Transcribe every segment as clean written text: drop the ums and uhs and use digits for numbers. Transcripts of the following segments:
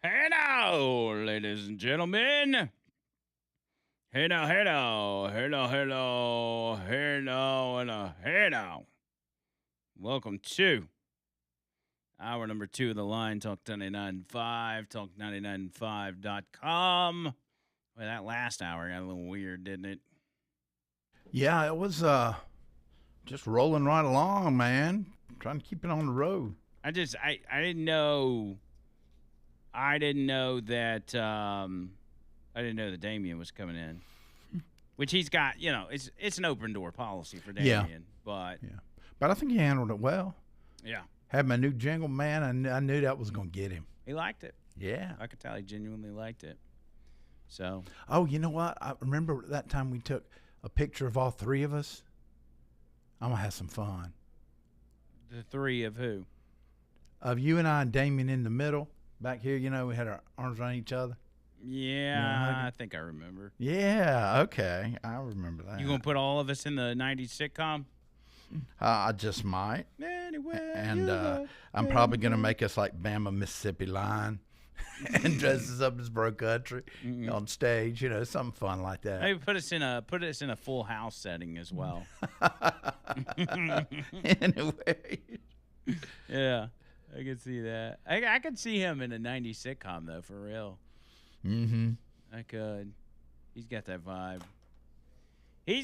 Hello, ladies and gentlemen. Hello. Welcome to hour number 2 of the line, Talk 99.5, talk995.com. Well, that last hour got a little weird, didn't it? Yeah, it was just rolling right along, man. Trying to keep it on the road. I didn't know. I didn't know that Damien was coming in. Which he's got, it's an open door policy for Damien. But I think he handled it well. Yeah. Had my new jingle, man. I knew that was going to get him. He liked it. Yeah. I could tell he genuinely liked it. So. Oh, you know what? I remember that time we took a picture of all three of us. I'm going to have some fun. The three of who? Of you and I and Damien in the middle. Back here, we had our arms around each other. Yeah, I think I remember. Yeah, okay. I remember that. You going to put all of us in the 90s sitcom? I just might. Anyway. And I'm probably going to make us like Bama, Mississippi line and dress us up as Bro Country on stage, something fun like that. Maybe put us in a Full House setting as well. Anyway. Yeah. I could see that. I could see him in a 90s sitcom, though, for real. Mm-hmm. I could. He's got that vibe. Yeah,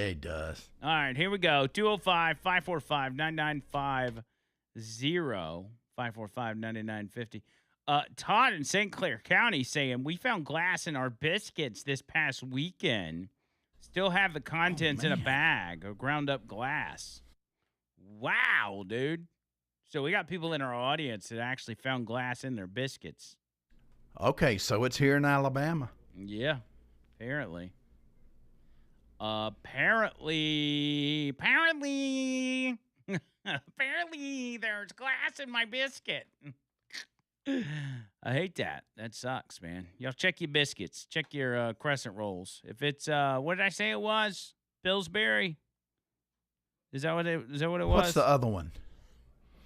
he does. All right, here we go. 205-545-9950. 545-9950. Todd in St. Clair County saying, we found glass in our biscuits this past weekend. Still have the contents in a bag of ground up glass. Wow, dude. So we got people in our audience that actually found glass in their biscuits. Okay, so it's here in Alabama. Yeah, apparently. Apparently, there's glass in my biscuit. I hate that. That sucks, man. Y'all check your biscuits. Check your crescent rolls. If it's what did I say it was? Pillsbury? Is that what it was? What's the other one?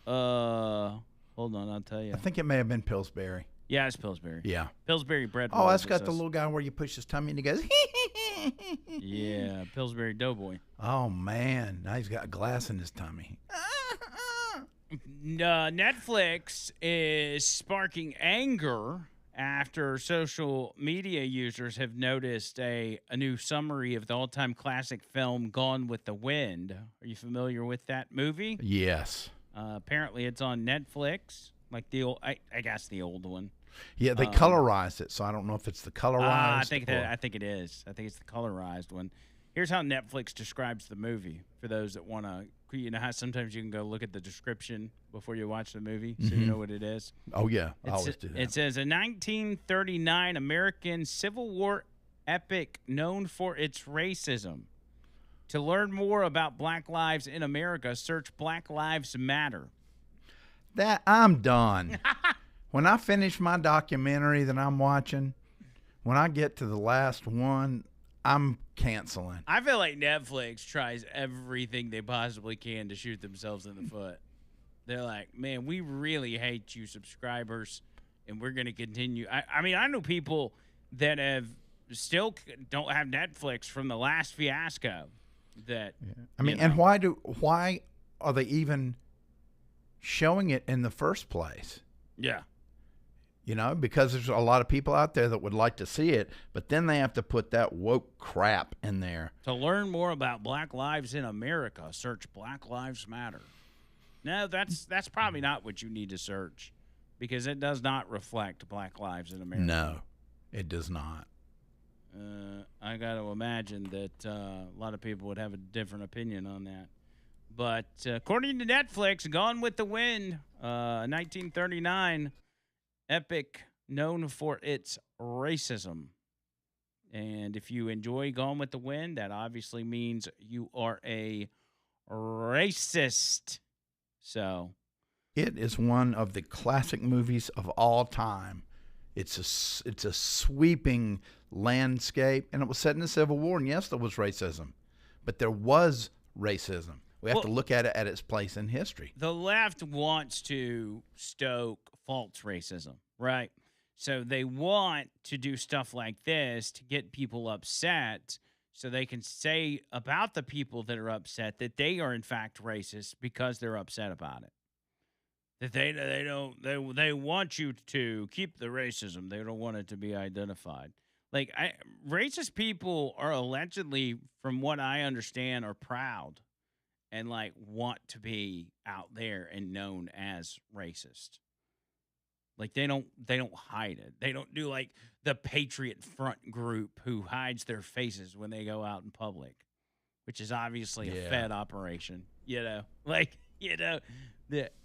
Hold on, I'll tell you. I think it may have been Pillsbury. Yeah, it's Pillsbury. Yeah. Pillsbury bread. Oh, that's got the little guy where you push his tummy and he goes. Yeah, Pillsbury Doughboy. Oh man, now he's got glass in his tummy. Netflix is sparking anger after social media users have noticed a new summary of the all-time classic film Gone with the Wind. Are you familiar with that movie? Yes. Apparently, it's on Netflix, like the old, I guess the old one. Yeah, they colorized it, so I don't know if it's the colorized. I think it is. I think it's the colorized one. Here's how Netflix describes the movie for those that want to. You know how sometimes you can go look at the description before you watch the movie, so you know what it is. Oh yeah, I always do that. It says a 1939 American Civil War epic known for its racism. To learn more about Black lives in America, search Black Lives Matter. That I'm done. When I finish my documentary that I'm watching, when I get to the last one, I'm canceling. I feel like Netflix tries everything they possibly can to shoot themselves in the foot. They're like, man, we really hate you subscribers, and we're going to continue. I mean, I know people that still don't have Netflix from the last fiasco. That I mean, and why are they even showing it in the first place? Yeah. Because there's a lot of people out there that would like to see it, but then they have to put that woke crap in there. To learn more about Black lives in America, search Black Lives Matter. No, that's probably not what you need to search, because it does not reflect Black lives in America. No, it does not. I got to imagine that a lot of people would have a different opinion on that. But according to Netflix, Gone with the Wind, 1939 epic known for its racism. And if you enjoy Gone with the Wind, that obviously means you are a racist. So it is one of the classic movies of all time. It's a sweeping landscape, and it was set in the Civil War. And yes, there was racism, but there was racism. We have to look at it at its place in history. The left wants to stoke false racism, right? So they want to do stuff like this to get people upset so they can say about the people that are upset that they are in fact racist because they're upset about it. That they want you to keep the racism. They don't want it to be identified. Like racist people are allegedly, from what I understand, are proud and like want to be out there and known as racist. Like they don't hide it. They don't do like the Patriot Front group who hides their faces when they go out in public, which is obviously a Fed operation. The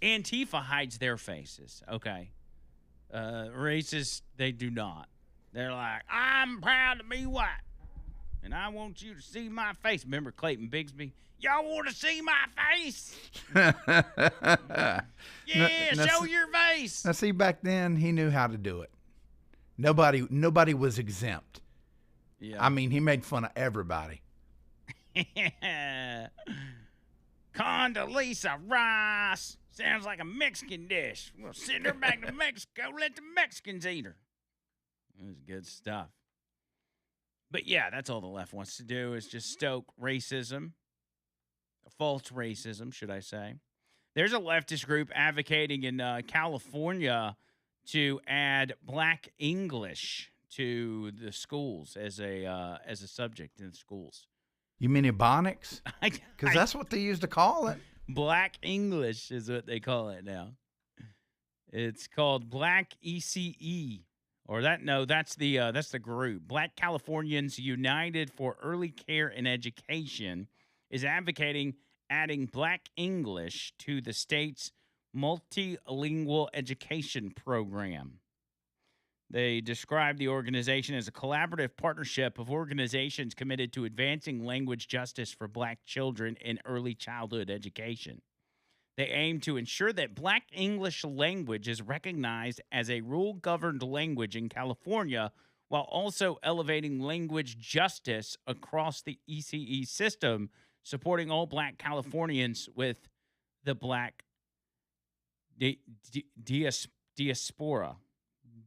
Antifa hides their faces. Okay. Racists, they do not. They're like, I'm proud to be white, and I want you to see my face. Remember Clayton Bigsby? Y'all want to see my face? Show your face. Now, see, back then, he knew how to do it. Nobody was exempt. Yeah. I mean, he made fun of everybody. Condoleezza Rice sounds like a Mexican dish. We'll send her back to Mexico. Let the Mexicans eat her. It was good stuff. But yeah, that's all the left wants to do is just stoke racism. False racism, should I say. There's a leftist group advocating in California to add Black English to the schools as a subject in schools. You mean Ebonics? Because that's what they used to call it. Black English is what they call it now. It's called Black ECE, that's the group. Black Californians United for Early Care and Education is advocating adding Black English to the state's multilingual education program. They describe the organization as a collaborative partnership of organizations committed to advancing language justice for Black children in early childhood education. They aim to ensure that Black English language is recognized as a rule-governed language in California, while also elevating language justice across the ECE system, supporting all Black Californians with the Black diaspora.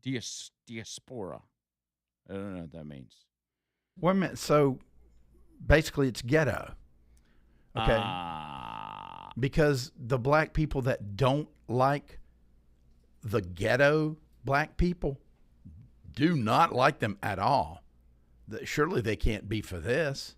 Diaspora. I don't know what that means. Wait a minute. So basically, it's ghetto. Okay. Because the Black people that don't like the ghetto Black people do not like them at all. Surely they can't be for this.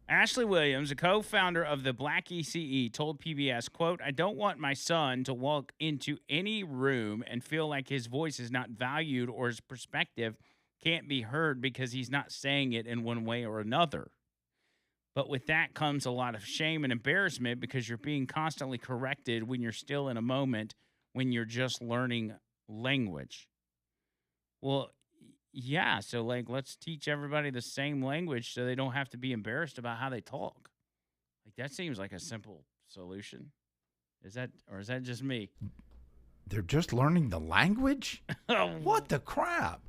Ashley Williams, a co-founder of the Black ECE, told PBS, quote, I don't want my son to walk into any room and feel like his voice is not valued or his perspective can't be heard because he's not saying it in one way or another. But with that comes a lot of shame and embarrassment because you're being constantly corrected when you're still in a moment when you're just learning language. Well, yeah, so like let's teach everybody the same language so they don't have to be embarrassed about how they talk. Like that seems like a simple solution. Is that just me? They're just learning the language? What the crap?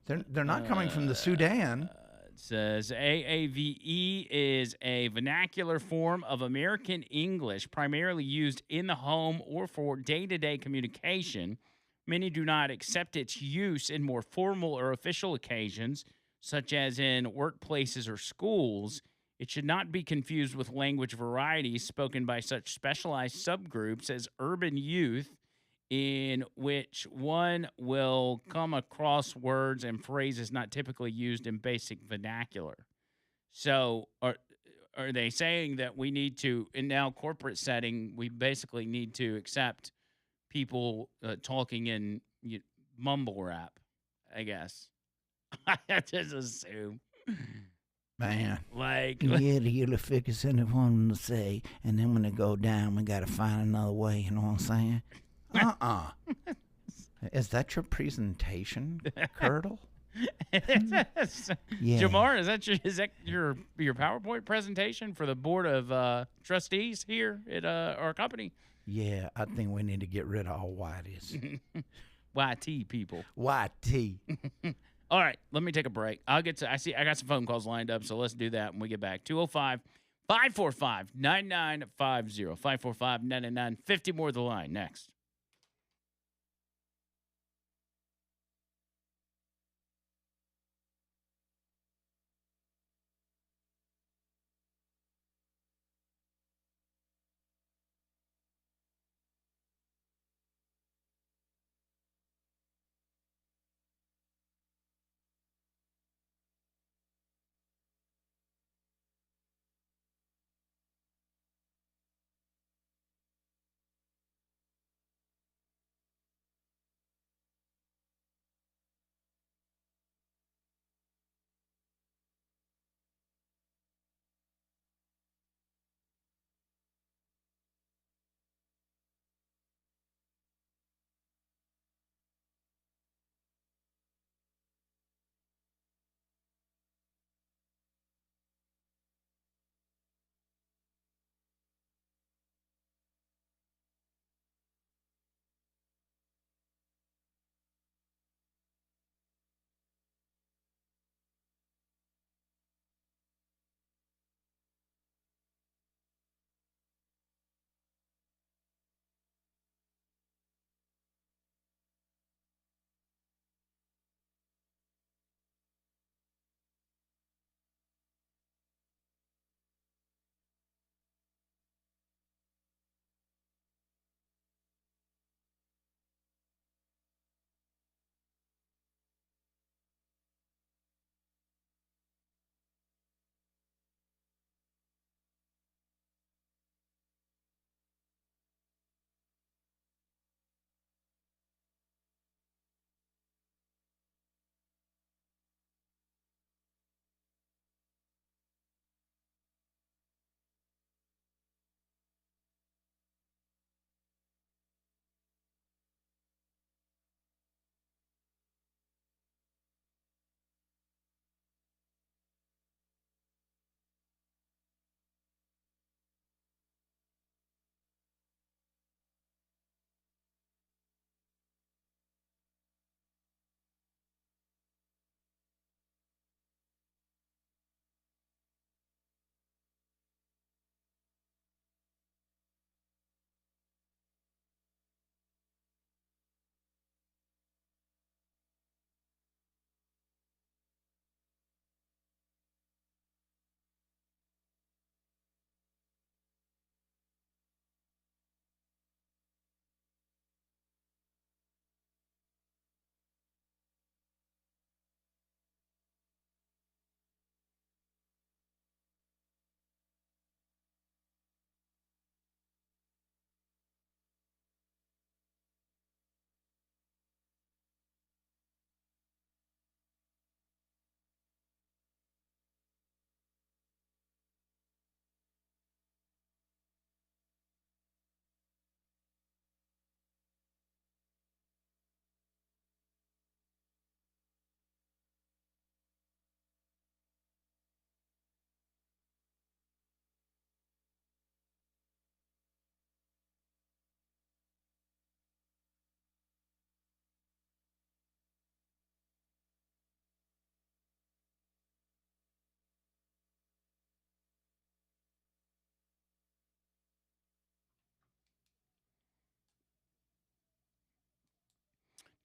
They're not coming from the Sudan. It says AAVE is a vernacular form of American English primarily used in the home or for day-to-day communication. Many do not accept its use in more formal or official occasions, such as in workplaces or schools. It should not be confused with language varieties spoken by such specialized subgroups as urban youth, in which one will come across words and phrases not typically used in basic vernacular. So are they saying that we need to, in now corporate setting, we basically need to accept people talking in mumble rap, I guess? I just assume. Man. Like, yeah, the yellow figures in the one to say, and then when they go down, we got to find another way, you know what I'm saying? Is that your presentation, Curdle? Yeah. Jamar, is that your PowerPoint presentation for the board of trustees here at our company? Yeah, I think we need to get rid of all whiteys. YT people. YT. All right, let me take a break. I got some phone calls lined up, so let's do that when we get back. 205-545-9950. 545-9950. More of the line next.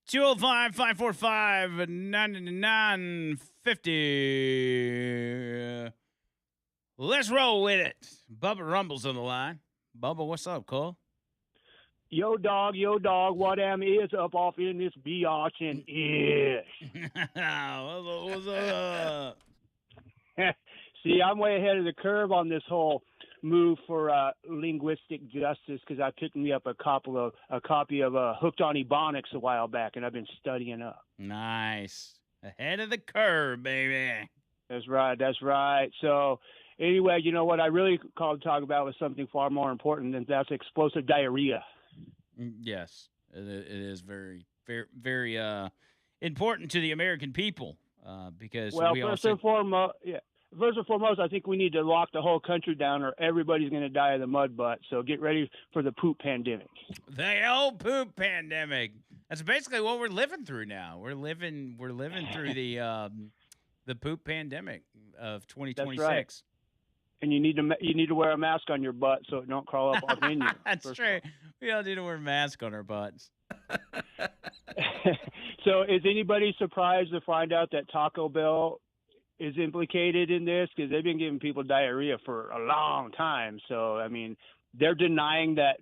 205-545-9950. Let's roll with it. Bubba Rumble's on the line. Bubba, what's up, Cole? Yo, dog, what is up off in this biatch and ish? What's up? See, I'm way ahead of the curve on this whole move for linguistic justice because I picked me up a copy of Hooked on Ebonics a while back, and I've been studying up. Nice. Ahead of the curve, baby. That's right. So anyway, you know what I really called to talk about was something far more important, and that's explosive diarrhea. Yes, it is very, very, very important to the American people because first and foremost, I think we need to lock the whole country down, or everybody's going to die of the mud butt. So get ready for the poop pandemic. The old poop pandemic. That's basically what we're living through now. We're living through the poop pandemic of 2026. That's right. And you need to wear a mask on your butt so it don't crawl up on you. That's true. We all need to wear a mask on our butts. So is anybody surprised to find out that Taco Bell is implicated in this? Because they've been giving people diarrhea for a long time. So, I mean, they're denying that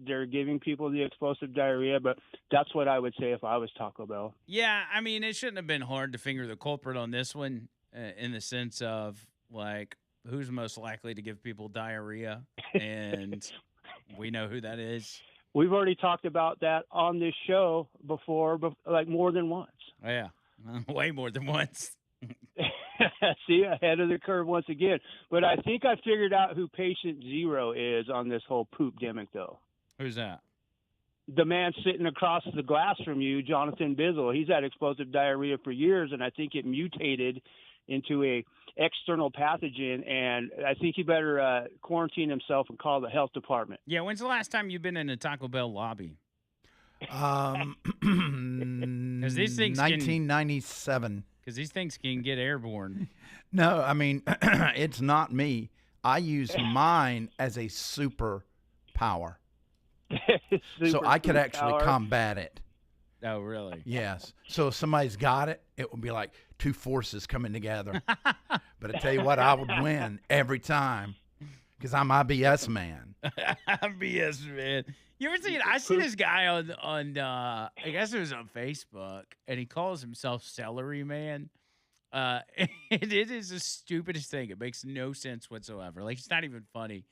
they're giving people the explosive diarrhea, but that's what I would say if I was Taco Bell. Yeah, I mean, it shouldn't have been hard to finger the culprit on this one in the sense of, like, who's most likely to give people diarrhea, and we know who that is. We've already talked about that on this show before, like more than once. Oh, yeah, way more than once. See, ahead of the curve once again. But I think I figured out who patient zero is on this whole poop demic, though. Who's that? The man sitting across the glass from you, Jonathan Bizzle. He's had explosive diarrhea for years, and I think it mutated into a external pathogen, and I think he better quarantine himself and call the health department. Yeah, when's the last time you've been in a Taco Bell lobby? 1997. Because these things can get airborne. No, I mean, it's not me. I use mine as a super power. So I could actually combat it. Oh, really? Yes. So if somebody's got it, it would be like two forces coming together. But I tell you what, I would win every time because I'm IBS man. IBS man. You ever seen? I see this guy on I guess it was on Facebook, and he calls himself Celery Man. It is the stupidest thing. It makes no sense whatsoever. Like, it's not even funny.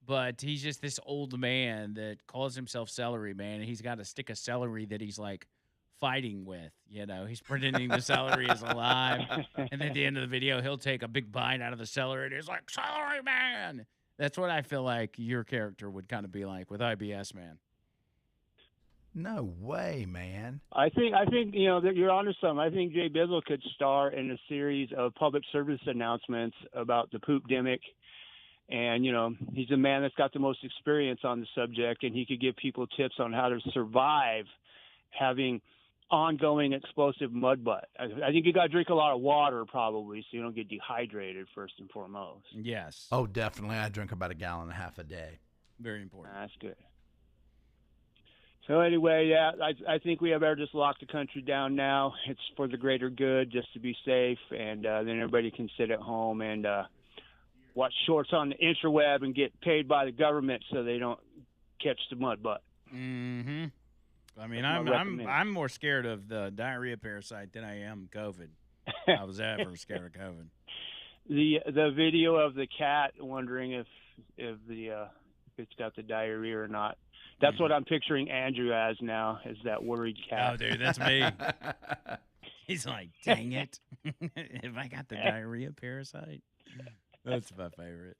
But he's just this old man that calls himself Celery Man, and he's got a stick of celery that he's like fighting with. You know, he's pretending the celery is alive, and at the end of the video, he'll take a big bite out of the celery, and he's like, "Celery Man." That's what I feel like your character would kind of be like with IBS Man. No way, man. I think you know that you're onto something. I think Jay Bizzle could star in a series of public service announcements about the poop demic. And, you know, he's a man that's got the most experience on the subject, and he could give people tips on how to survive having ongoing explosive mud butt. I think you got to drink a lot of water probably so you don't get dehydrated first and foremost. Yes. Oh, definitely. I drink about 1.5 gallons a day. Very important. That's good. So anyway, yeah, I think we better just lock the country down now. It's for the greater good, just to be safe, and then everybody can sit at home and watch shorts on the interweb and get paid by the government so they don't catch the mud butt. Mm-hmm. I mean, I'm more scared of the diarrhea parasite than I am COVID. I was ever scared of COVID. The video of the cat wondering if it's got the diarrhea or not. That's what I'm picturing Andrew as now, is that worried cat. Oh, dude, that's me. He's like, dang it. Have I got the diarrhea parasite? That's my favorite.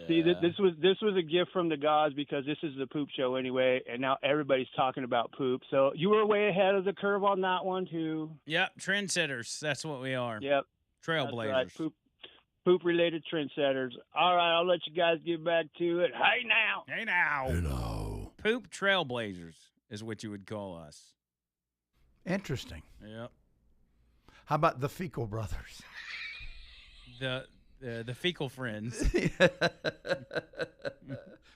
See, this was a gift from the gods because this is the poop show anyway, and now everybody's talking about poop. So you were way ahead of the curve on that one, too. Yep, trendsetters. That's what we are. Yep. Trailblazers. Right. Poop-related trendsetters. All right, I'll let you guys get back to it. Hey, now. Hey, now. Hello. Poop trailblazers is what you would call us. Interesting. Yep. How about the Fecal Brothers? The Fecal Friends.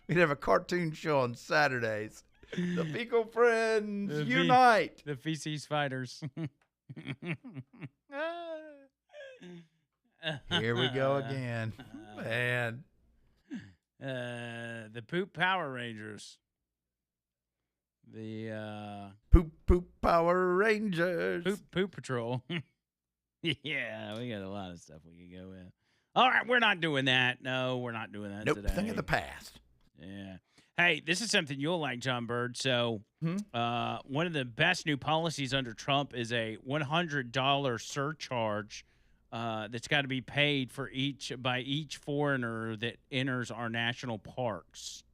We'd have a cartoon show on Saturdays. The fecal friends The unite. The feces fighters. Here we go again. Man. The Poop Power Rangers. The Poop Power Rangers. Poop Patrol. Yeah, we got a lot of stuff we could go with. All right, we're not doing that. No, we're not doing that Nope. today. Think of the past. Yeah. Hey, this is something you'll like, John Bird. So, one of the best new policies under Trump is a $100 surcharge that's got to be paid by each foreigner that enters our national parks.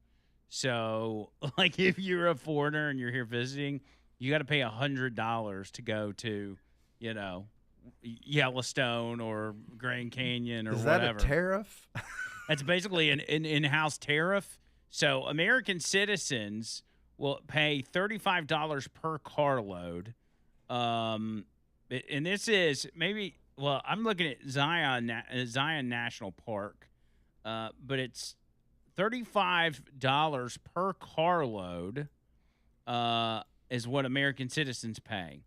So, like, if you're a foreigner and you're here visiting, you got to pay $100 to go to, Yellowstone or Grand Canyon or whatever. Is that a tariff? That's basically an in-house tariff. So American citizens will pay $35 per carload. And this is I'm looking at Zion National Park, but it's $35 per carload is what American citizens pay.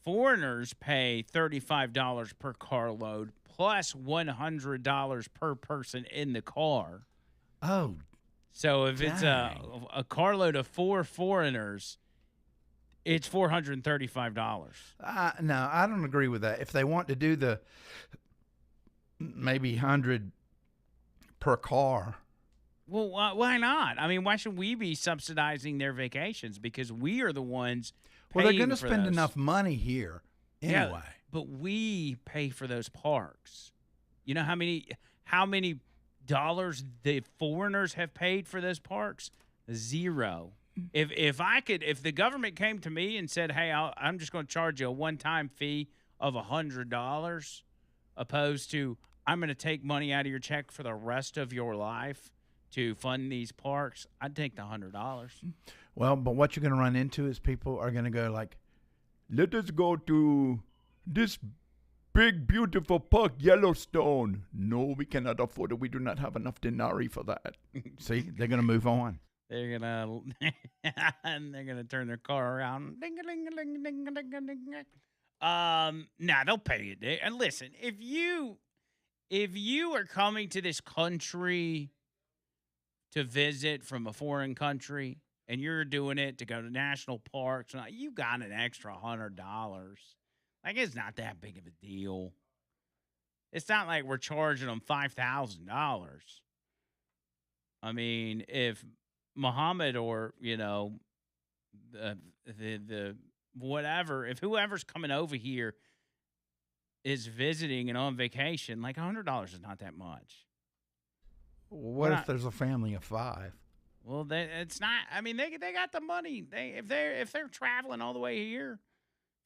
Foreigners pay $35 per carload plus $100 per person in the car. Oh, so if it's a carload of 4 foreigners, it's $435. No, I don't agree with that. If they want to do the maybe 100 per car. Well, why not? I mean, why should we be subsidizing their vacations? Because we are the ones Well, they're going to spend enough money here anyway. Yeah, but we pay for those parks. You know how many dollars the foreigners have paid for those parks? Zero. If the government came to me and said, "Hey, I'm just going to charge you a one-time fee of $100," opposed to I'm going to take money out of your check for the rest of your life to fund these parks, I'd take the $100. Well, but what you're going to run into is people are going to go like, let us go to this big, beautiful park, Yellowstone. No, we cannot afford it. We do not have enough denarii for that. See, they're going to move on. They're gonna turn their car around. Ding a ding a ding a ding a ding a ding a. Nah, they'll pay you. And listen, if you are coming to this country to visit from a foreign country, and you're doing it to go to national parks, you got an extra $100. Like, it's not that big of a deal. It's not like we're charging them $5,000. I mean, if Muhammad or, the whatever, if whoever's coming over here is visiting and on vacation, like $100 is not that much. What if there's a family of 5? Well, it's not. I mean, they got the money. If they're traveling all the way here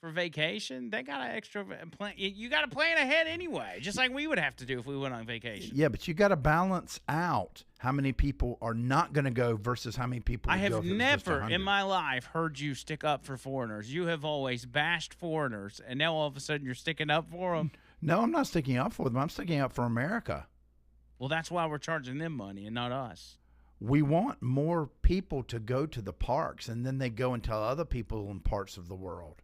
for vacation, they got an extra plan. You got to plan ahead anyway, just like we would have to do if we went on vacation. Yeah, but you got to balance out how many people are not going to go versus how many people. I have never in my life heard you stick up for foreigners. You have always bashed foreigners, and now all of a sudden you're sticking up for them. No, I'm not sticking up for them. I'm sticking up for America. Well, that's why we're charging them money and not us. We want more people to go to the parks, and then they go and tell other people in parts of the world.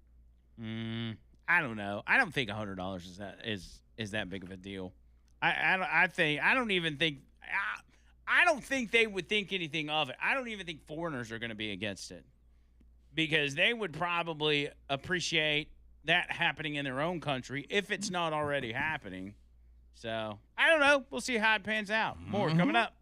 I don't know. I don't think $100 is that big of a deal. I don't think they would think anything of it. I don't even think foreigners are going to be against it, because they would probably appreciate that happening in their own country if it's not already happening. So I don't know. We'll see how it pans out. More coming up.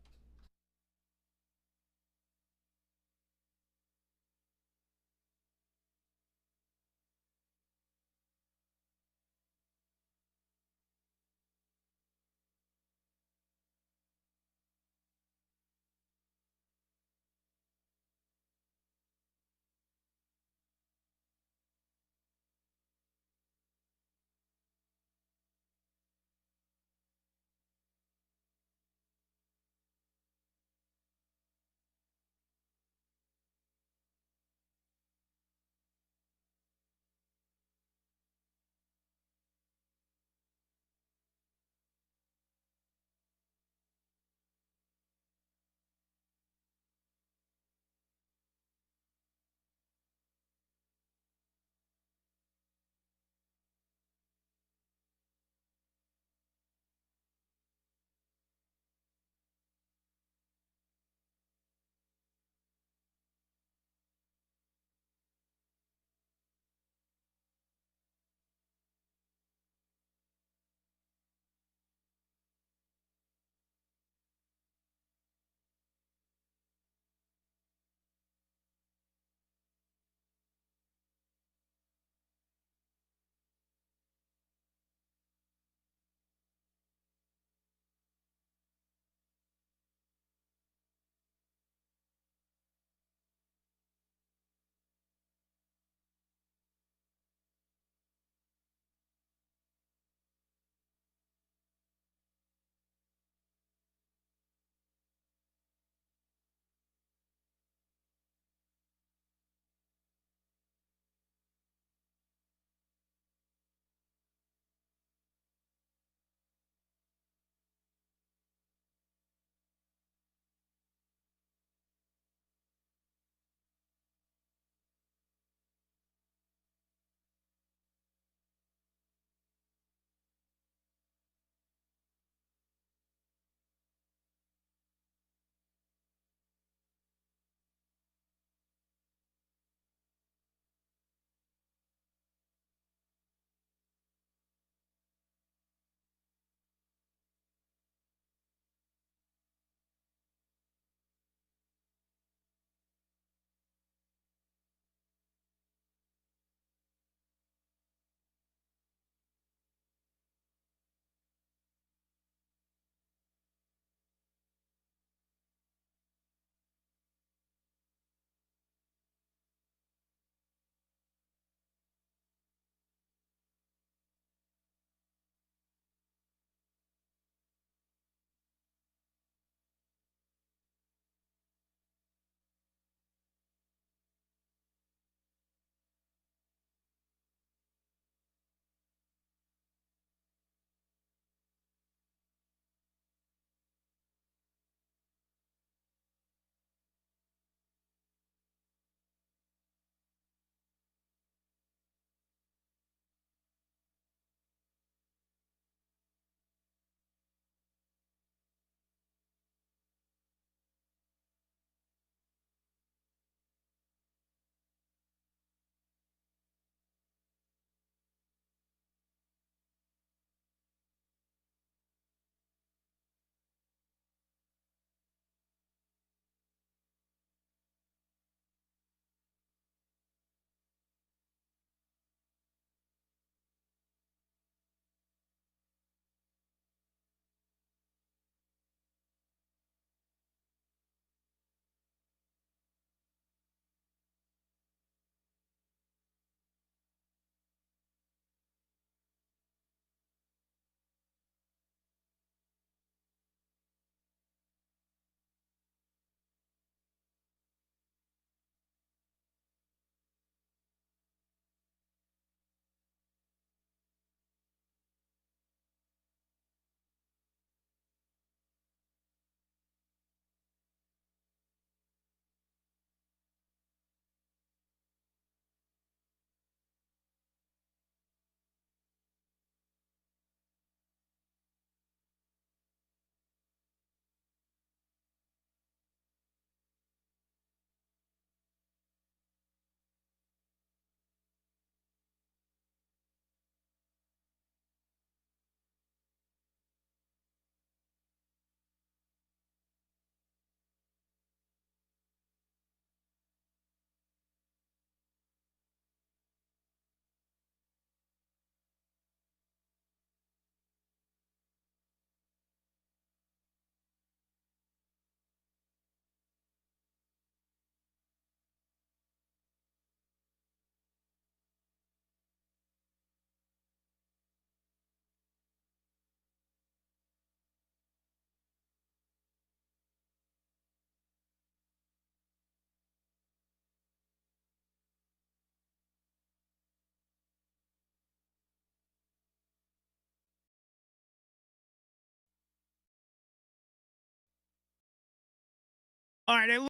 All right,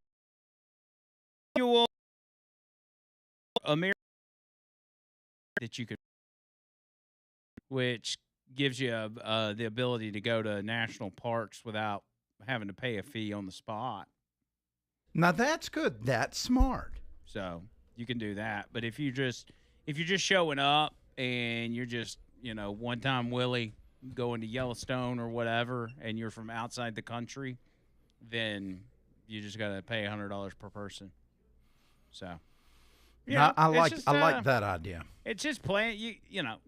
annual American that you could, which gives you the ability to go to national parks without having to pay a fee on the spot. Now that's good. That's smart. So you can do that. But if you're just showing up and you're just one time Willie going to Yellowstone or whatever, and you're from outside the country, then you just got to pay $100 per person. So. Yeah, I like just, that idea. It's just plan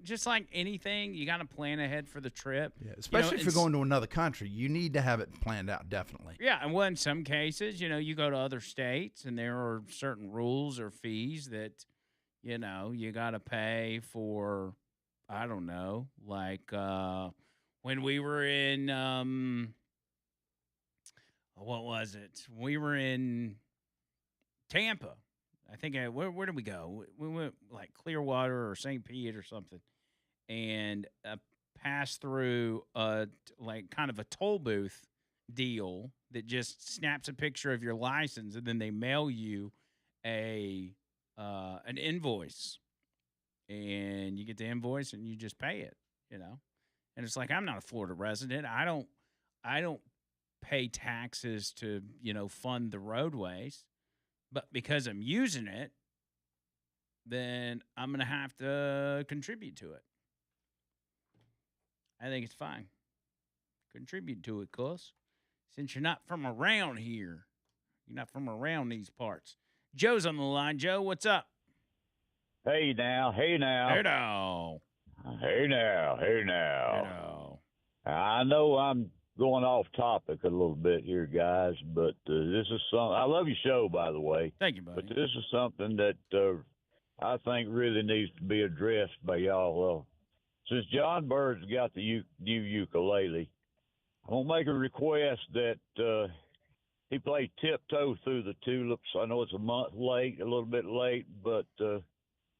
just like anything, you got to plan ahead for the trip. Yeah, especially if you're going to another country, you need to have it planned out definitely. Yeah, and in some cases, you go to other states and there are certain rules or fees that you got to pay for. I don't know, like when we were in what was it? We were in Tampa. I think where did we go? We went like Clearwater or St. Pete or something, and passed through like kind of a toll booth deal that just snaps a picture of your license, and then they mail you an invoice, and you get the invoice and you just pay it, And it's like, I'm not a Florida resident. I don't pay taxes to fund the roadways. But because I'm using it, then I'm going to have to contribute to it. I think it's fine. Contribute to it, cuz. Since you're not from around here. You're not from around these parts. Joe's on the line. Joe, what's up? Hey now. Hey now. Hey now. Hey now. I know I'm going off topic a little bit here, guys, but this is something. I love your show, by the way. Thank you, buddy. But this is something that I think really needs to be addressed by y'all. Well, since John Bird's got the new ukulele, I'm going to make a request that he play Tiptoe Through the Tulips. I know it's a little bit late, but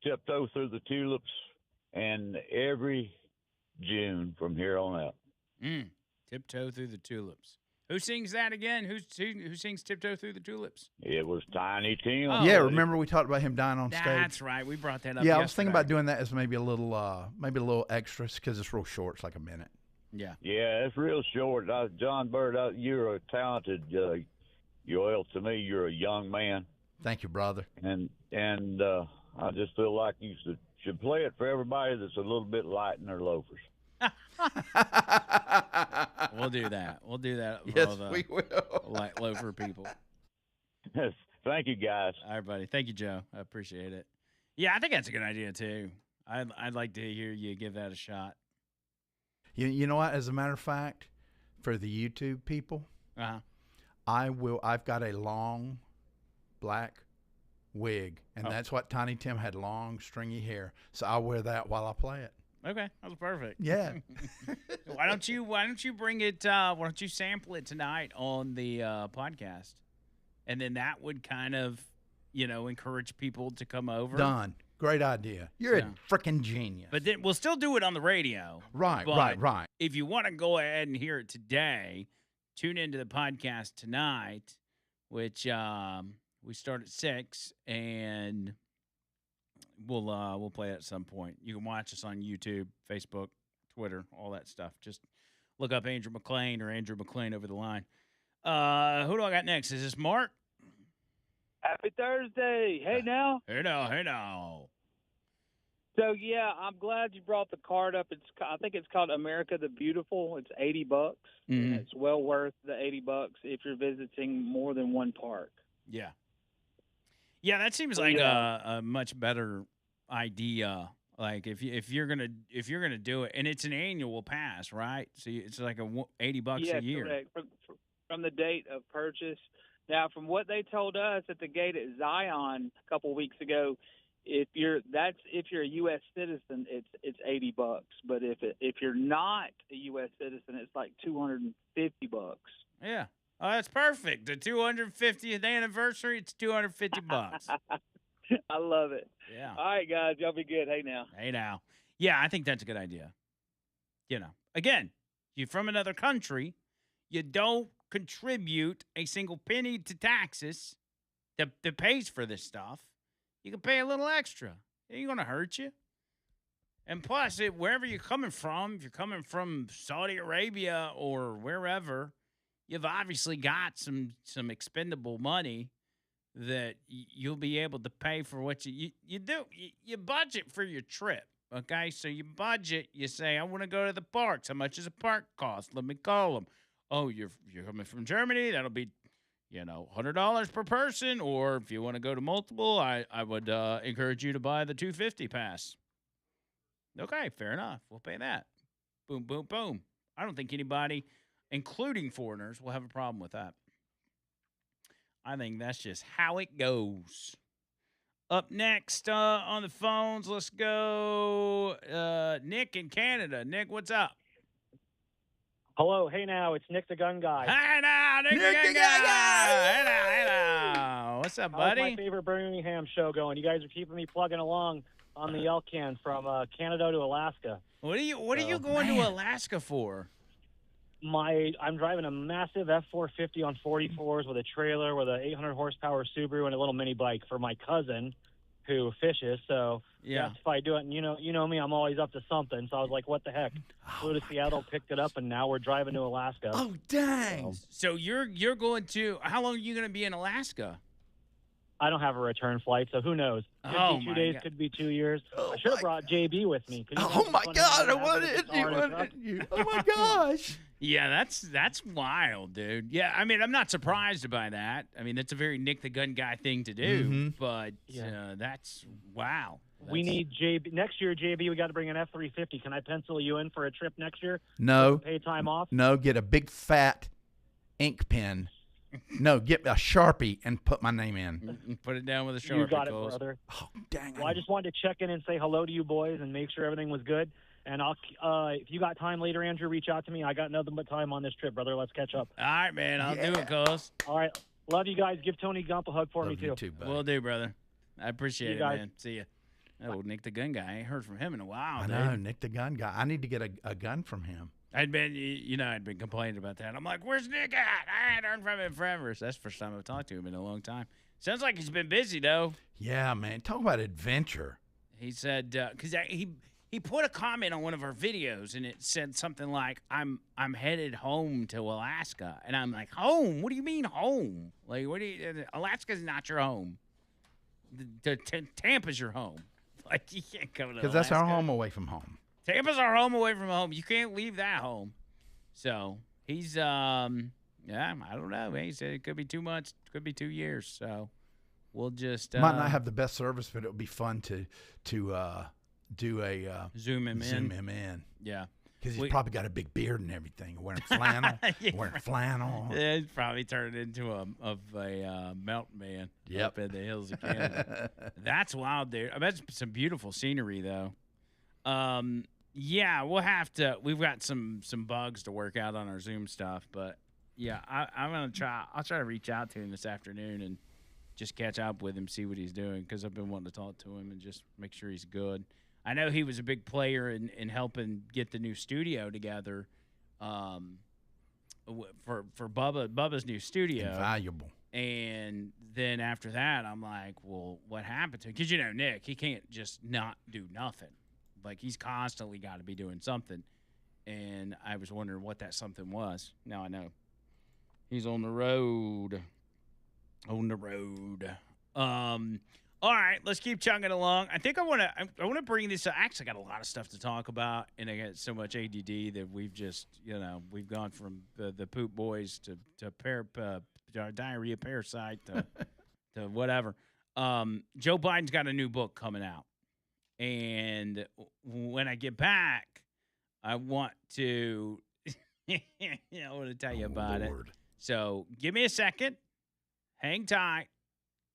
Tiptoe Through the Tulips and every June from here on out. Tiptoe Through the Tulips. Who sings that again? Who sings Tiptoe Through the Tulips? It was Tiny Tim. Oh. Yeah, remember we talked about him dying on stage? That's right. We brought that up. Yeah, I was thinking about doing that as maybe a little extras because it's real short. It's like a minute. Yeah. Yeah, it's real short. John Bird, you're a talented. To me, you're a young man. Thank you, brother. And I just feel like you should play it for everybody that's a little bit light in their loafers. We'll do that. We'll do that. Yes, we will. Light loafer people. Yes. Thank you, guys. All right, buddy. Thank you, Joe. I appreciate it. Yeah, I think that's a good idea too. I'd like to hear you give that a shot. You know what? As a matter of fact, for the YouTube people, I've got a long black wig, and that's what Tiny Tim had, long stringy hair. So I'll wear that while I play it. Okay, that was perfect. Yeah. Why don't you bring it? Why don't you sample it tonight on the podcast, and then that would kind of, encourage people to come over. Done. Great idea. You're a freaking genius. But then we'll still do it on the radio. Right. If you want to go ahead and hear it today, tune into the podcast tonight, which we start at 6, and we'll play it at some point. You can watch us on YouTube, Facebook, Twitter, all that stuff. Just look up Andrew Mclain or Andrew Mclain over the line. Who do I got next? Is this Mark? Happy Thursday. Hey now. Hey now. So yeah, I'm glad you brought the card up. I think it's called America the Beautiful. It's $80. Mm-hmm. And it's well worth the $80 if you're visiting more than one park. Yeah. Yeah, that seems like a much better idea. Like if you're gonna do it, and it's an annual pass, right? So it's like $80 a year. Correct. From the date of purchase. Now, from what they told us at the gate at Zion a couple weeks ago, if you're a U.S. citizen, it's $80. But if you're not a U.S. citizen, it's like $250. Yeah. Oh, that's perfect. The 250th anniversary, it's $250. I love it. Yeah. All right, guys, y'all be good. Hey now. Yeah, I think that's a good idea. Again, you're from another country. You don't contribute a single penny to taxes that pays for this stuff, you can pay a little extra. It ain't going to hurt you. And plus, wherever you're coming from, if you're coming from Saudi Arabia or wherever, you've obviously got some expendable money that you'll be able to pay for what you do. You budget for your trip, okay? So you budget. You say, I want to go to the parks. How much does a park cost? Let me call them. Oh, you're coming from Germany. That'll be, $100 per person. Or if you want to go to multiple, I would encourage you to buy the 250 pass. Okay, fair enough. We'll pay that. Boom, boom, boom. I don't think anybody, including foreigners, will have a problem with that. I think that's just how it goes. Up next on the phones, let's go Nick in Canada. Nick, what's up? Hello, hey now, it's Nick the Gun Guy. Hey now, Nick the Gun Guy. Hey now. What's up, buddy? How's my favorite Birmingham show going? You guys are keeping me plugging along on the Elk-Can from Canada to Alaska. What are you going to Alaska for? I'm driving a massive F-450 on 44s with a trailer with an 800 horsepower Subaru and a little mini bike for my cousin who fishes. So yeah, if I do it, and you know me, I'm always up to something. So I was like, what the heck? Flew to Seattle, picked it up, and now we're driving to Alaska. Oh, dang. So you're going to, how long are you going to be in Alaska? I don't have a return flight, so who knows? Could be 2 days, could be 2 years. I should have brought JB with me. Oh, my God. I wanted you. Oh, my gosh. Yeah, that's wild, dude. Yeah, I mean, I'm not surprised by that. I mean, that's a very Nick the Gun Guy thing to do, but that's wow. We need JB next year. JB, we got to bring an F-350. Can I pencil you in for a trip next year? No. Pay time off? No, get a big fat ink pen. No, get a Sharpie and put my name in. Put it down with a Sharpie. You got it, brother. Oh, dang. Well, I just wanted to check in and say hello to you boys and make sure everything was good. And I'll, if you got time later, Andrew, reach out to me. I got nothing but time on this trip, brother. Let's catch up. All right, man. I'll do it, cuz. All right. Love you guys. Give Tony Gump a hug for me, You too. buddy. Will do, brother. I appreciate it, guys. man. See ya. Oh, Nick the Gun Guy. I ain't heard from him in a while, I dude. know, Nick the Gun Guy. I need to get a gun from him. I'd been complaining about that. I'm like, where's Nick at? I ain't heard from him forever. So that's the first time I've talked to him in a long time. Sounds like he's been busy, though. Yeah, man. Talk about adventure. He said, because he put a comment on one of our videos, and it said something like, I'm headed home to Alaska. And I'm like, home? What do you mean home? Like, Alaska's not your home. Tampa's your home. Like, you can't go to Alaska. Because that's our home away from home. Tampa's our home away from home. You can't leave that home. So he's, I don't know. He said it could be 2 months, could be 2 years. So we'll just might not have the best service, but it would be fun to do a zoom him in. Yeah, because he's probably got a big beard and everything, wearing flannel. Yeah, he's probably turned into a mountain man up in the hills of Canada. That's wild, dude. I bet it's some beautiful scenery though. Yeah, we'll have to. We've got some bugs to work out on our Zoom stuff, but yeah, I'm gonna try. I'll try to reach out to him this afternoon and just catch up with him, see what he's doing, because I've been wanting to talk to him and just make sure he's good. I know he was a big player in helping get the new studio together, for Bubba's new studio. Invaluable. And then after that, I'm like, well, what happened to him? Because Nick, he can't just not do nothing. Like, he's constantly got to be doing something. And I was wondering what that something was. Now I know. He's on the road. All right, let's keep chugging along. I think I want to bring this. Actually, I got a lot of stuff to talk about, and I got so much ADD that we've just, we've gone from the poop boys to diarrhea parasite to whatever. Joe Biden's got a new book coming out. And when I get back, I want to tell you about it. So give me a second. Hang tight.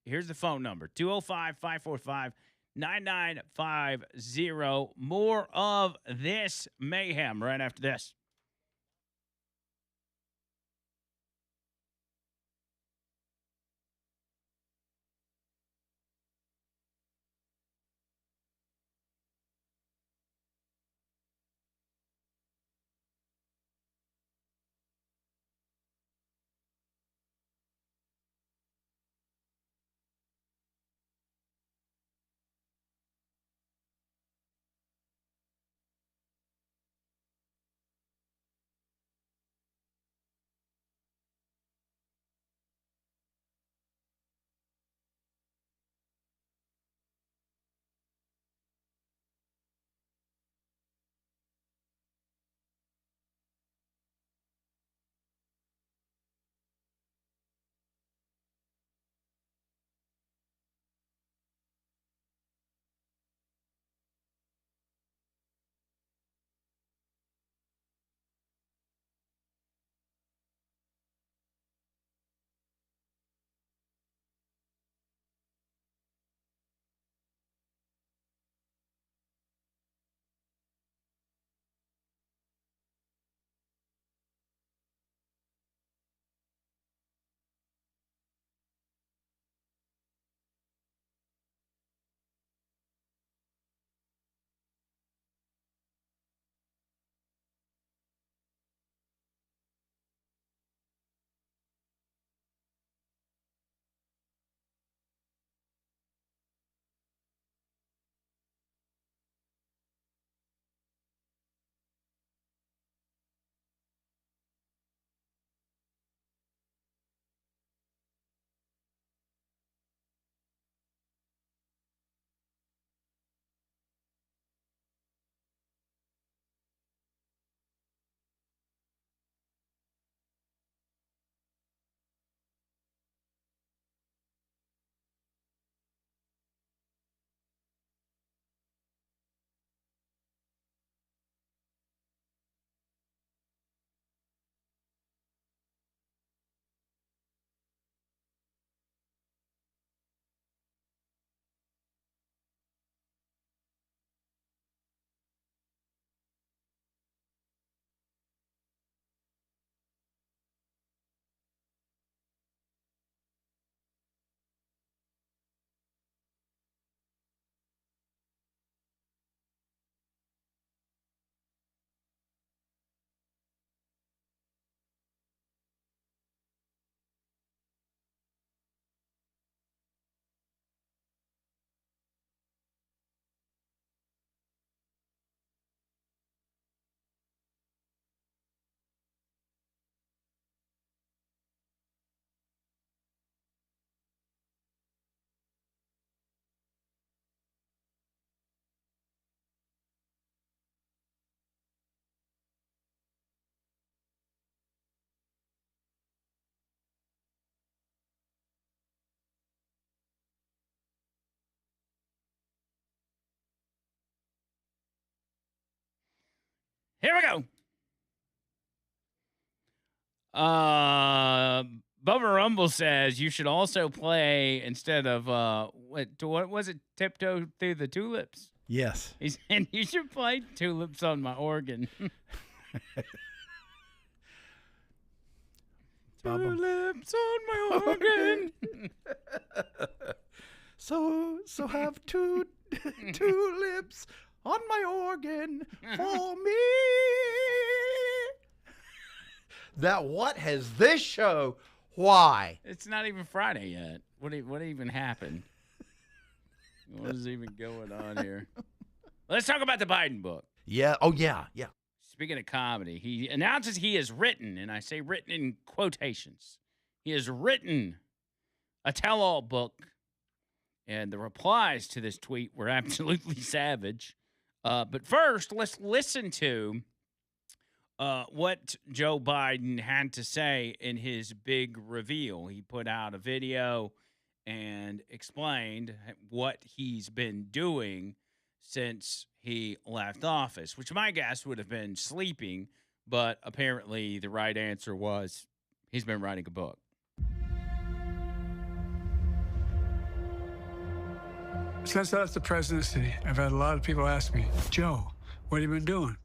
Here's the phone number, 205-545-9950. More of this mayhem right after this. Here we go. Bubba Rumble says you should also play instead of what was it? Tiptoe Through the Tulips. Yes. He said you should play Tulips on my organ. Tulips on my organ. So have two tulips on my organ for me. That what has this show? Why? It's not even Friday yet. What even happened? What is even going on here? Let's talk about the Biden book. Yeah. Oh, yeah. Yeah. Speaking of comedy, he announces he has written, and I say written in quotations, he has written a tell-all book, and the replies to this tweet were absolutely savage. But first, let's listen to what Joe Biden had to say in his big reveal. He put out a video and explained what he's been doing since he left office, which my guess would have been sleeping, but apparently the right answer was he's been writing a book. Since I left the presidency, I've had a lot of people ask me, Joe, what have you been doing?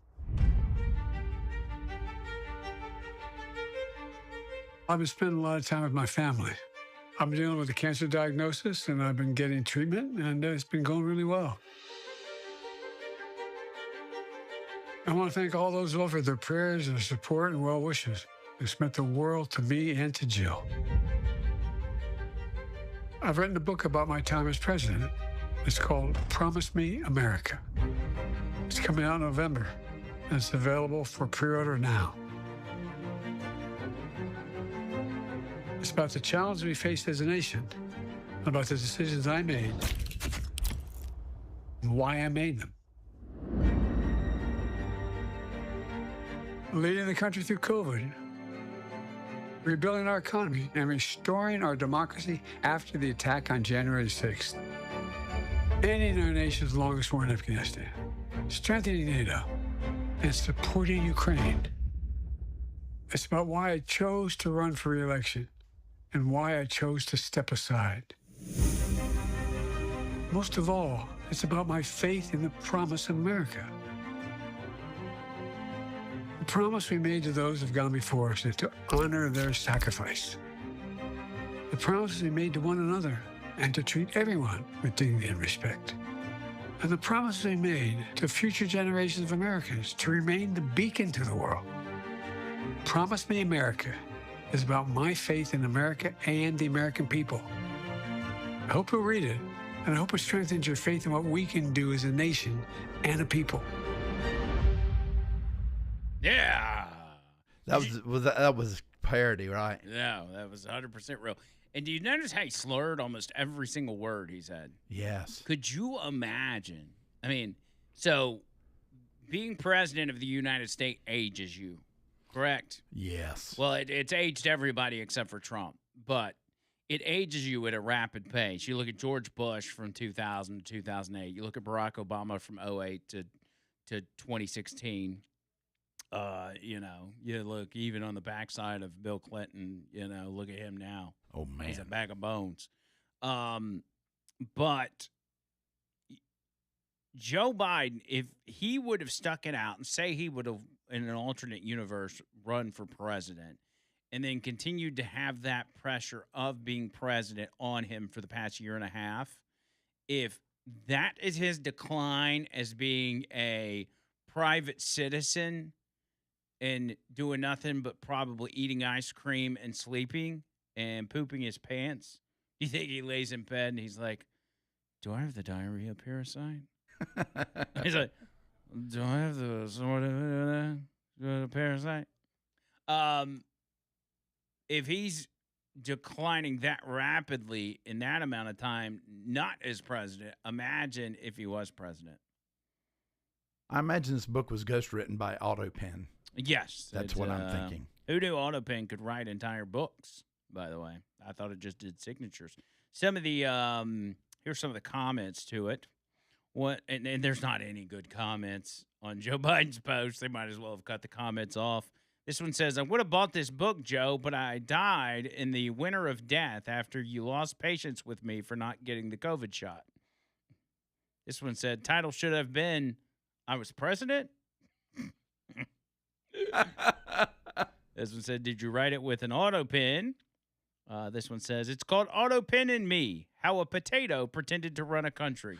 I've been spending a lot of time with my family. I've been dealing with a cancer diagnosis, and I've been getting treatment, and it's been going really well. I want to thank all those who offered their prayers, their support, and well wishes. It's meant the world to me and to Jill. I've written a book about my time as president. It's called Promise Me America. It's coming out in November, and it's available for pre-order now. It's about the challenge we faced as a nation, about the decisions I made, and why I made them. Leading the country through COVID, rebuilding our economy, and restoring our democracy after the attack on January 6th. Ending our nation's longest war in Afghanistan, strengthening NATO, and supporting Ukraine. It's about why I chose to run for re-election and why I chose to step aside. Most of all, it's about my faith in the promise of America. The promise we made to those who've gone before us is to honor their sacrifice. The promise we made to one another and to treat everyone with dignity and respect. And the promise we made to future generations of Americans to remain the beacon to the world. Promise Me America is about my faith in America and the American people. I hope you'll read it, and I hope it strengthens your faith in what we can do as a nation and a people. Yeah. That was parody, right? No, that was 100% real. And do you notice how he slurred almost every single word he said? Yes. Could you imagine? I mean, so being president of the United States ages you, correct? Yes. Well, it's aged everybody except for Trump, but it ages you at a rapid pace. You look at George Bush from 2000 to 2008. You look at Barack Obama from 2008 to 2016. You look even on the backside of Bill Clinton, look at him now. Oh, man. He's a bag of bones. But Joe Biden, if he would have stuck it out and say he would have, in an alternate universe, run for president and then continued to have that pressure of being president on him for the past year and a half, if that is his decline as being a private citizen and doing nothing but probably eating ice cream and sleeping and pooping his pants, you think he lays in bed and he's like, do I have the diarrhea parasite? He's like, do I have the sort of parasite? If he's declining that rapidly in that amount of time, not as president, imagine if he was president. I imagine this book was ghostwritten by AutoPen. Yes. That's what I'm thinking. Who knew AutoPen could write entire books, by the way? I thought it just did signatures. Some of the here's some of the comments to it. What? And there's not any good comments on Joe Biden's post. They might as well have cut the comments off. This one says, I would have bought this book, Joe, but I died in the winter of death after you lost patience with me for not getting the COVID shot. This one said, title should have been, I was president? This one said, did you write it with an auto pen? This one says, it's called Auto Pen and Me, How a Potato Pretended to Run a Country.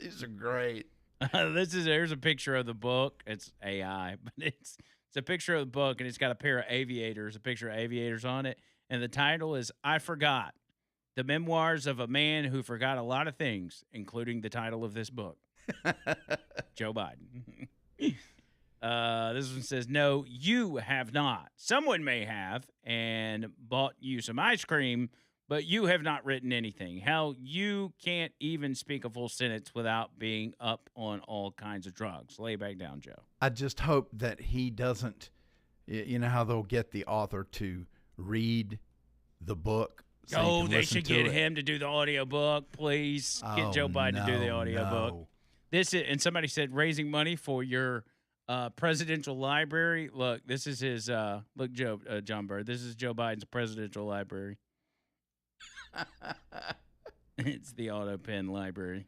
These are great. Here's a picture of the book. It's AI, but it's a picture of the book, and it's got a picture of aviators on it. And the title is, I Forgot, the memoirs of a man who forgot a lot of things, including the title of this book. Joe Biden. This one says, no, you have not. Someone may have and bought you some ice cream, but you have not written anything. Hell, you can't even speak a full sentence without being up on all kinds of drugs. Lay back down, Joe. I just hope that he doesn't, you know how they'll get the author to read the book. So they should get him to do the audiobook, please. Get Joe Biden to do the audiobook. No. And somebody said raising money for your presidential library. Look, this is his look, John Bird. This is Joe Biden's presidential library. It's the auto pen library.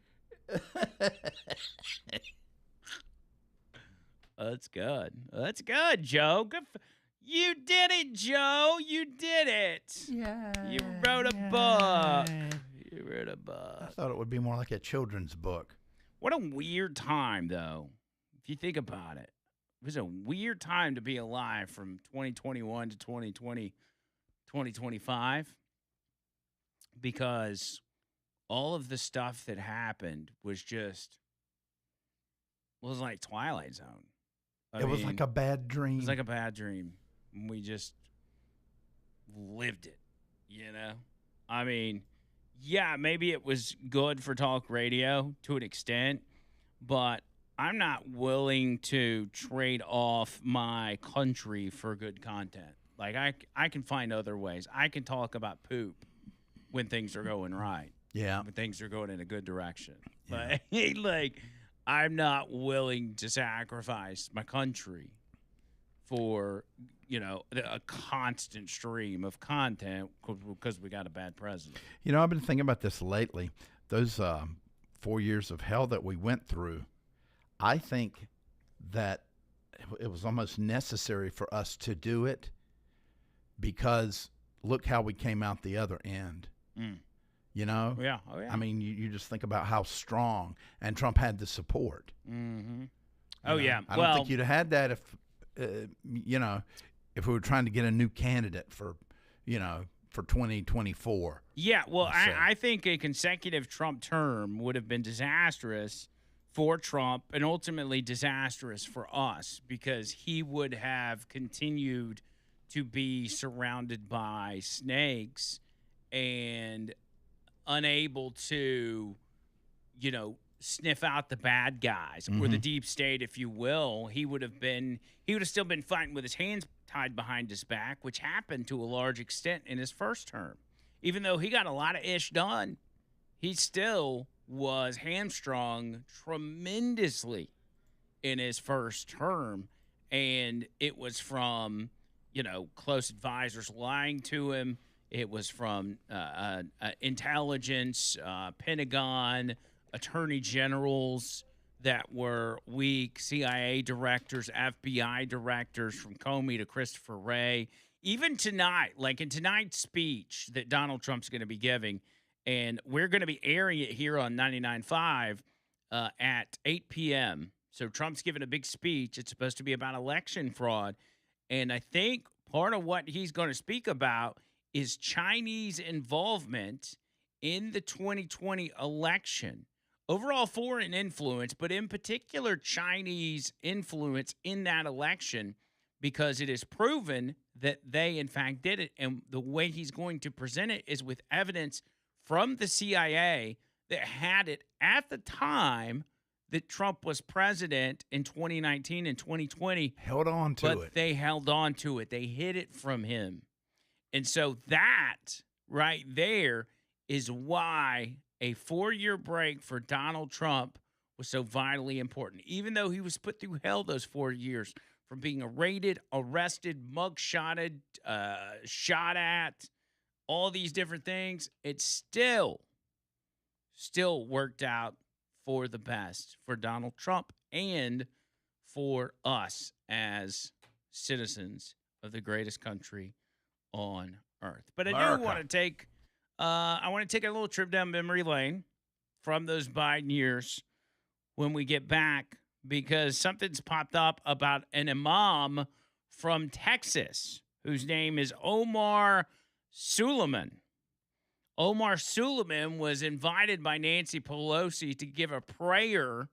That's good. That's good, Joe. Good. You did it, Joe. You did it. Yeah. You wrote a book. You wrote a book. I thought it would be more like a children's book. What a weird time, though. If you think about it, it was a weird time to be alive from 2021 to 2020, 2025, because all of the stuff that happened was like Twilight Zone. It was like a bad dream. It was like a bad dream. We just lived it, you know? I mean, yeah, maybe it was good for talk radio to an extent, but I'm not willing to trade off my country for good content. Like, I can find other ways. I can talk about poop when things are going right. Yeah. When things are going in a good direction. Yeah. But, like, I'm not willing to sacrifice my country for, you know, a constant stream of content because we got a bad president. You know, I've been thinking about this lately. Those 4 years of hell that we went through, I think that it was almost necessary for us to do it because look how we came out the other end. You know? Yeah. Oh, yeah. I mean, you just think about how strong, and Trump had the support. Mm-hmm. Oh, yeah. I don't think you'd have had that if, you know, if we were trying to get a new candidate for, you know, for 2024. Yeah, well, I think a consecutive Trump term would have been disastrous for Trump and ultimately disastrous for us because he would have continued to be surrounded by snakes and unable to, you know, sniff out the bad guys or the deep state, if you will. He would have still been fighting with his hands tied behind his back, which happened to a large extent in his first term. Even though he got a lot of ish done, he still was hamstrung tremendously in his first term. And it was from, you know, close advisors lying to him. It was from intelligence, Pentagon, attorney generals that were weak, CIA directors, FBI directors, from Comey to Christopher Wray. Even tonight, like in tonight's speech that Donald Trump's going to be giving, and we're going to be airing it here on 99.5 at 8 p.m. So Trump's giving a big speech. It's supposed to be about election fraud. And I think part of what he's going to speak about is Chinese involvement in the 2020 election. Overall foreign influence, but in particular Chinese influence in that election, because it is proven that they, in fact, did it. And the way he's going to present it is with evidence from the CIA that had it at the time that Trump was president in 2019 and 2020. Held on to it. But they held on to it. They hid it from him. And so that right there is why a 4-year break for Donald Trump was so vitally important, even though he was put through hell those 4 years from being arrested, mugshotted, shot at, all these different things. It still worked out for the best for Donald Trump and for us as citizens of the greatest country on earth. But I do want to take a little trip down memory lane from those Biden years when we get back, because something's popped up about an imam from Texas whose name is Omar Suleiman. Omar Suleiman was invited by Nancy Pelosi to give a prayer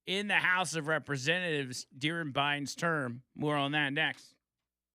in the House of Representatives during Biden's term. More on that next.